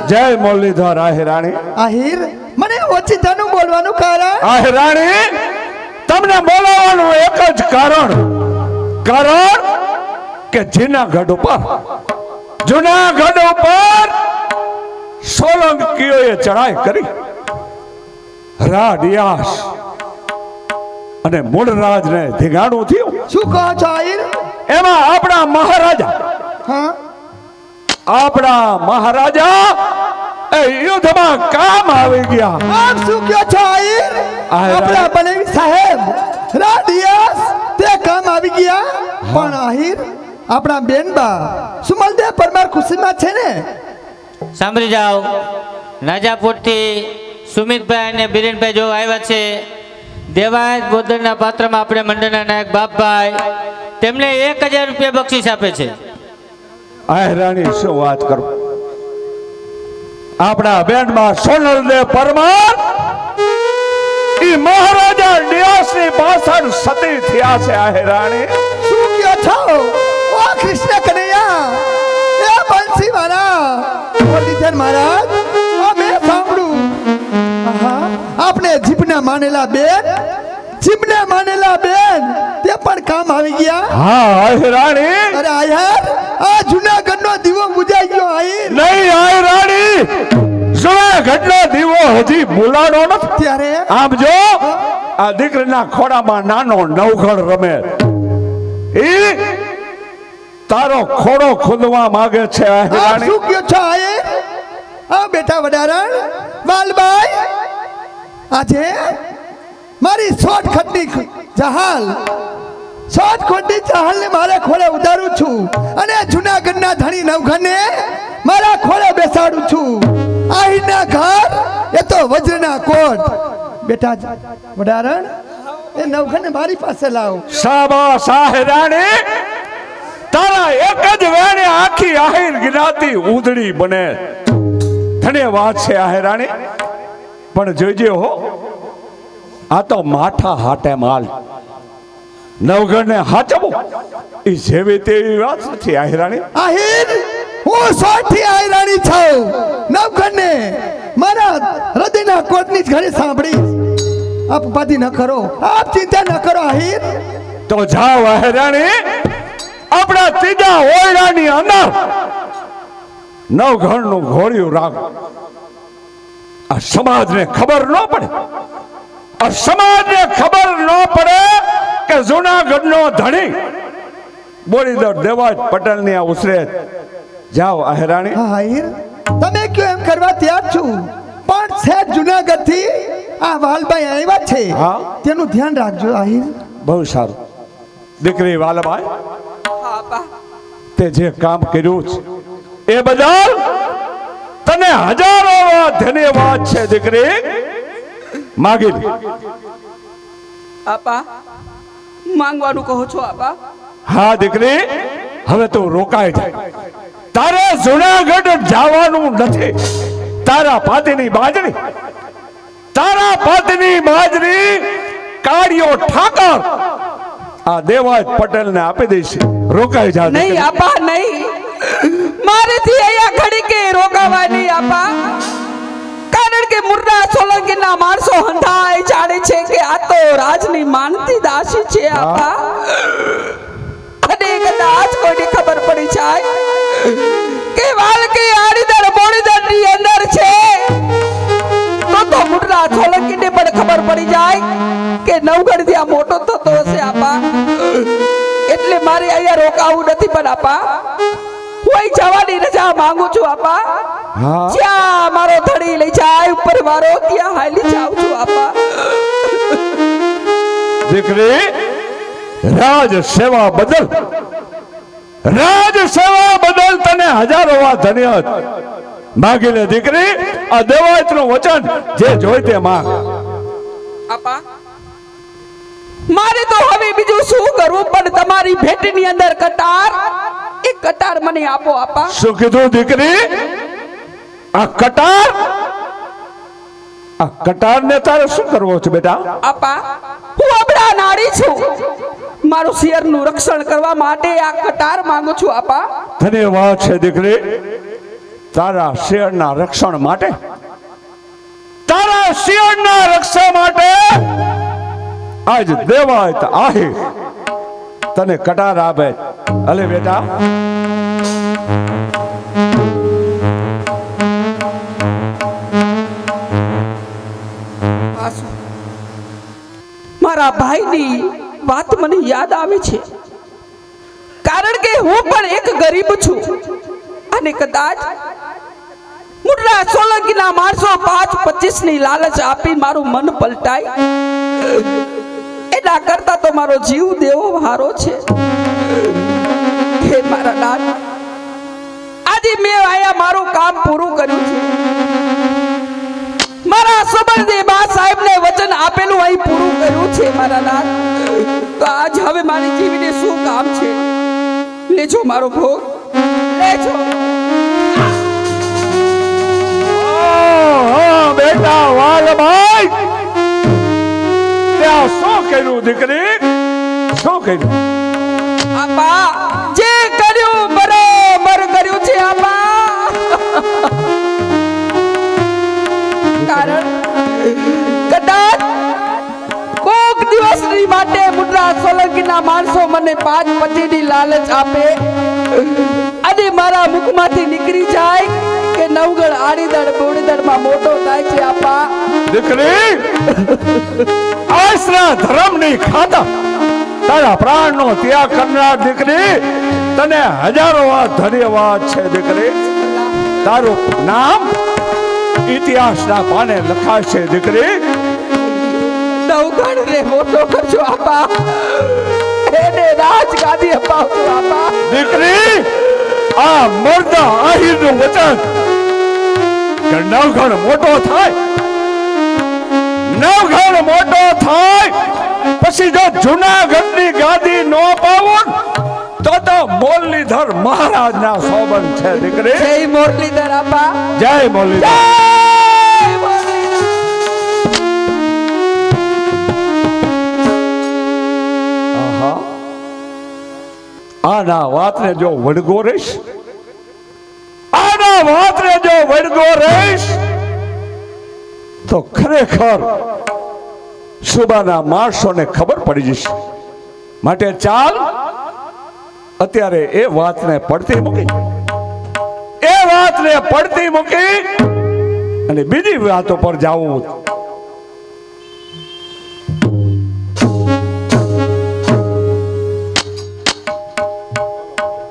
જય મુરલીધર આહિરાણી. આહિર મને ઓચિતાનું બોલવાનું કારણ? આહિરાણી તમને બોલાવવાનું એક જ કારણ કે જુનાગઢ ઉપર સોલંકીઓએ ચડાઈ કરી. રાડિયાસ અને મૂળરાજને ધીંગાણું થયું. શું કહો છો આહિર? એમાં આપણા મહારાજા એ યુદ્ધમાં કામ આવી ગયા. આપ શું કહો છો આહિર? આપણા બનેવી સાહેબ રાડિયાસ તે કામ આવી ગયા. પણ આહિર આપણા બેનબા સુમલદેવ પરમાર ખુશીમાં છે ને? સાંભળી જાઓ, રાજાપુરથી સુમિતભાઈ અને બિરેનભાઈ જો આવ્યા છે દેવાયત બોદરના પાત્રમાં આપણે મંડળના નાયક બાપભાઈ તેમને 1000 રૂપિયા બક્ષિસ આપે છે. આયરાણી શું વાત કરું, આપણા બેન્ડમાં સોનલદેવ પરમાર ઈ મહારાજા ડિયાસની પાછળ સતી થયા છે. આયરાણી શું કયો છો ઓ કૃષ્ણ કનૈયા એ બંસી વાળા મુરલીધર મહારાજ આ મેં સાંભળ્યું. આહા, આપણે જીભના માનેલા બેન તે પણ કામ આવી ગયા. હા આયરાણી, અરે આયર આ જૂનાગઢનો દીવો બુજાઈ ગયો. આયર નહીં આયરાણી, જૂનાગઢનો દીવો હજી બોલાડો નથી. ત્યારે આમ જો આ દીકરીના ખોડામાં નાનો નવઘણ રમે, ઈ તારો ખોડો ખોદવા માંગે છે. આ આયરાણી શું કયો છો આયર? આ બેટા વડારણ વાલબાઈ, આજે મારી શોર્ટકટની જહાલ ને મારે ખોળે ઉતારું છું અને જૂનાગઢના ધણી નવઘણને મારા ખોળે બેસાડું છું. આહીના ઘર એ તો વજ્રના કોટ. બેટા વડારણ એ નવઘણને મારી પાસે લાવ. શાબાશ આયરાણી, તારા એક જ વેણે આખી આહિર જ્ઞાતિ ઉંદડી બને. ધન્યવાદ છે આયરાણી, પણ જોઈજે હો આ તો માઠા હાટે માલ. નવઘણને હાચવું ઈ જેવી તેવી વાત નથી. આયરાણી આહીર હું સોઠી આયરાણી છું. નવઘણને મારા હૃદયના કોટની જ ઘરે સાંભળી. આપ ઉપાધિ ન કરો, આપ ચિંતા ન કરો આહીર. તો જાઓ આયરાણી, આપણા ત્રીજા ઓરડાની અંદર નવઘણનું ઘોડિયું રાખો. આ સમાજને ખબર ન પડે, આ સમાજને ખબર ન પડે કે જૂનાગઢનો ધણી બોરીદર દેવાજ પટેલની આ ઉછરે. જાઓ આયરાણી. હા આહીર, તમે કયો એમ કરવા તૈયાર છું, પણ શેઠ જૂનાગઢ થી આ વાલભાઈ આવ્યા છે. હા. તેનું ધ્યાન રાખજો આહીર. બહુ સારું. દીકરી વાલભાઈ, હા બા. તે જે કામ કર્યું છે એ બદલ તને હજારો ધન્યવાદ છે. દીકરી માગી લે. આપા માંગવાનું કહો છો આપા? હા દીકરી, હવે તું રોકાય જાય. તારે જૂનાગઢ જવાનું નથી. તારા પાતીની બાજરી કાળિયો ઠાકર આ દેવાજ પટેલ ને આપી દઈશ. રોકાઈ જા. નહીં આપા નહીં, મારેથી અહીંયા ઘડી કે રોકાવાની આપા. કારણ કે મુર્રા સોલંકીના માણસો હંધાય જાણે છે કે આ તો રાજની માનતી દાસી છે આપા. અને કદાચ કોઈને ખબર પડી જાય કે વાલકી આડીદર બોડીદર ની અંદર છે તો મુર્રા સોલંકીને પણ ખબર પડી જાય કે નવગઢ થી આ મોટો થતો હશે આપા. એટલે મારે અહીંયા રોકાવું નથી. પણ આપા હું જવાની રજા માંગુ છું આપા. જ્યાં મારો ધણી લઈ જાય ઉપર મારો ત્યાં હાલી જાઉં છું આપા. દીકરી, રાજ સેવા બદલ તને હજારો વાર ધન્યવાદ. માગી લે દીકરી, આ દેવાયતનું વચન જે જોઈ તે માંગ. આપા મારે તો હવે બીજું શું કરવું, પણ તમારી ભેટની અંદર કટાર, એ કટાર મને આપો આપા. શું કીધું દીકરી? આ કટાર ને તારે શું કરવો છે બેટા? આપા હું અબળા નાડી છું, મારું શિયરનું રક્ષણ કરવા માટે આ કટાર માંગુ છું આપા. ધન્યવાદ છે દીકરી, તારા શિયરના રક્ષણ માટે, આજ દેવાયત આહિર તને કટાર આપે. અલે બેટા, મારા ભાઈની વાત મને યાદ આવે છે, કારણ કે હું પણ એક ગરીબ છું અને કદાચ મુર્રા સોલંકીના માણસો 5-25 ની લાલચ આપી મારું મન પલટાય એના કરતા તો મારો જીવ દેવો હારો છે. હે મારા નાથ, આજે મેં આયા મારું કામ પૂરું કર્યું છે. મારા સુબરજી બા સાહેબને વચન આપેલું અહીં પૂરું કર્યું છે મારા નાથ. તો આજ હવે મારી જીવીને શું કામ છે? લેજો મારો ભોગ, લેજો. બેટા વાલભાઈ, ત્યાં શું કર્યું દીકરી? શું કર્યું? આપા જે કર્યું બરાબર કર્યું છે આપા. કારણ કદાચ કોક દિવસની માટે મુદ્રા સોલંકીના માણસો મને 5-25 લાલચ આપે અને મારા મુખમાંથી નીકળી જાય કે નવગણ આડીદળ બોડીદળમાં મોટો થાય છે આપા. દીકરી, આશરા ધર્મની ખાતર તારા પ્રાણનો ત્યાગ કરનાર દીકરી, તને હજારો વાર ધન્યવાદ છે દીકરી. તારું નામ ઇતિહાસના પાને લખાશે દીકરી. નવગણ ને મોટો કરજો આપા, એને રાજગાદી અપાવજો આપા. દીકરી, આ મર્દા આહીરનું વચન કે નવગણ મોટો થાય, નવગણ મોટો થાય પછી જો જૂનાગઢની ગાદી ન પાવું તો મુરલીધર મહારાજના સોબન છે દીકરી. જય મુરલીધર આપા, જય મુરલીધર. જય મુરલીધર. આહા, આના વાતને જો વડગો રહીશ, આના વાતને જો વડગો રહીશ તો ખરેખર સુબાના માણસોને ખબર પડી જશે. માટે ચાલ અત્યારે એ વાતને પડતી મૂકી, એ વાતને પડતી મૂકી અને બીજી વાતો પર જાવું